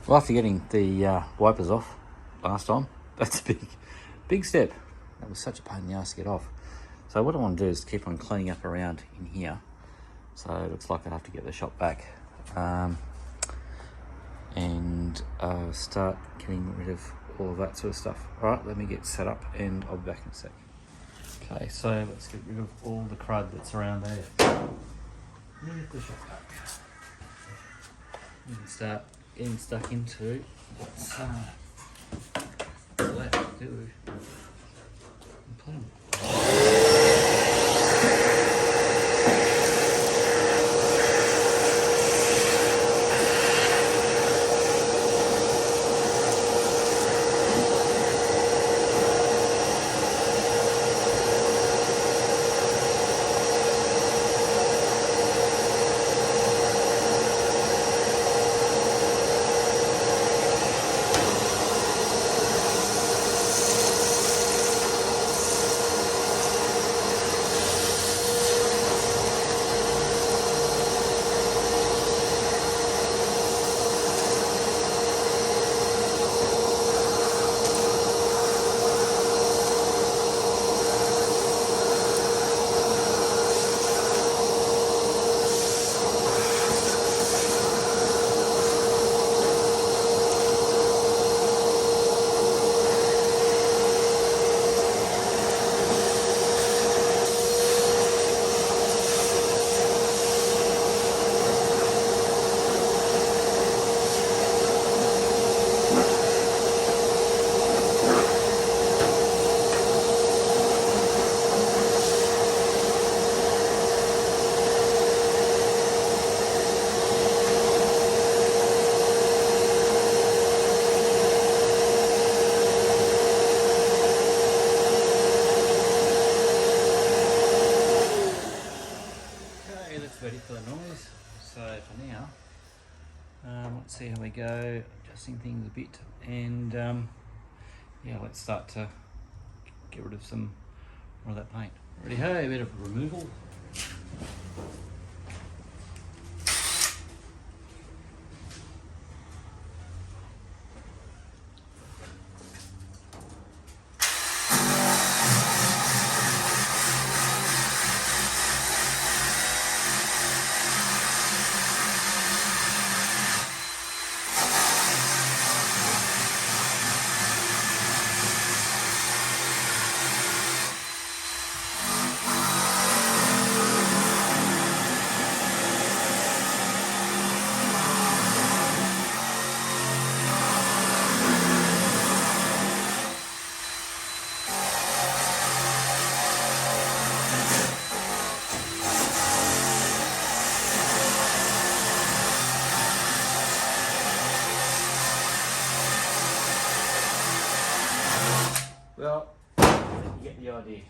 Well, after getting the wipers off last time, that's a big step. That was such a pain in the ass to get off. So what I want to do is keep on cleaning up around in here. So it looks like I have to get the shop back and start getting rid of all of that sort of stuff. All right, let me get set up and I'll be back in a sec. Okay, so let's get rid of all the crud that's around there. Let me get the shop back. We can start getting stuck into what's left to do. Ready for the noise. So for now, let's see how we go, adjusting things a bit, and yeah, let's start to get rid of some more of that paint. Ready, hey, a bit of removal. Well, you get the idea.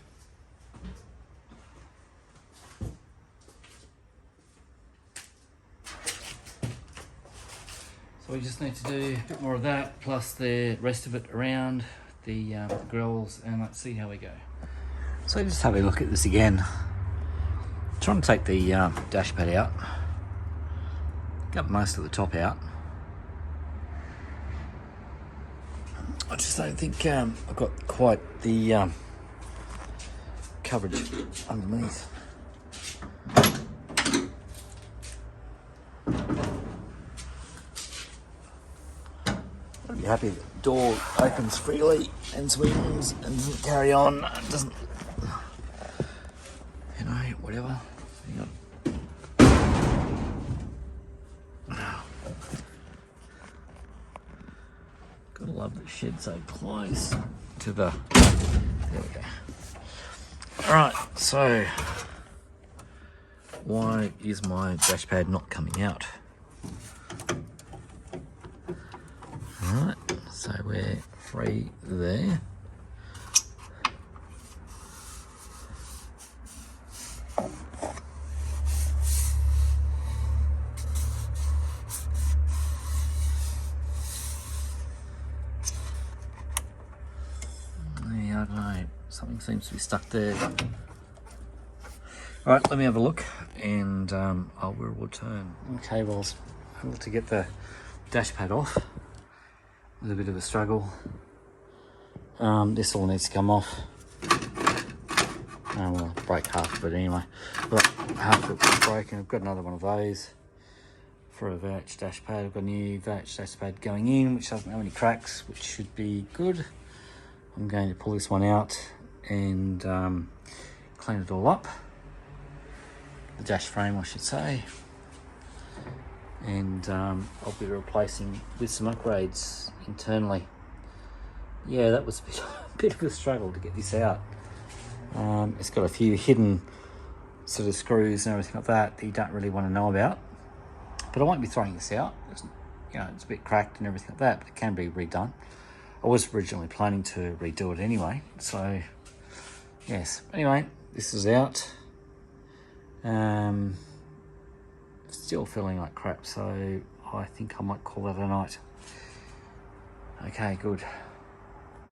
So we just need to do a bit more of that, plus the rest of it around the grills, and let's see how we go. So just have a look at this again. Trying to take the dash pad out. Got most of the top out. I just don't think I've got quite the coverage underneath. I'd be happy that the door opens freely and swings and doesn't carry on. It doesn't, you know, whatever. Hang on. Gotta love the shed so close to the. There we go. Alright, so why is my dash pad not coming out? Alright, so we're free there. I don't know, something seems to be stuck there. All right, let me have a look and I will return. Okay, well, I was able to get the dash pad off. was a bit of a struggle. This all needs to come off. Well, break half of it anyway. But half of it was broken. I've got another one of those for a Vouch dash pad. I've got a new Vouch dash pad going in, which doesn't have any cracks, which should be good. I'm going to pull this one out and clean it all up. The dash frame, I should say. And I'll be replacing with some upgrades internally. Yeah, that was a bit of a struggle to get this out. It's got a few hidden sort of screws and everything like that you don't really want to know about. But I won't be throwing this out. It's a bit cracked and everything like that, but it can be redone. I was originally planning to redo it anyway, so yes. Anyway, this is out. Still feeling like crap, so I think I might call that a night. Okay, good.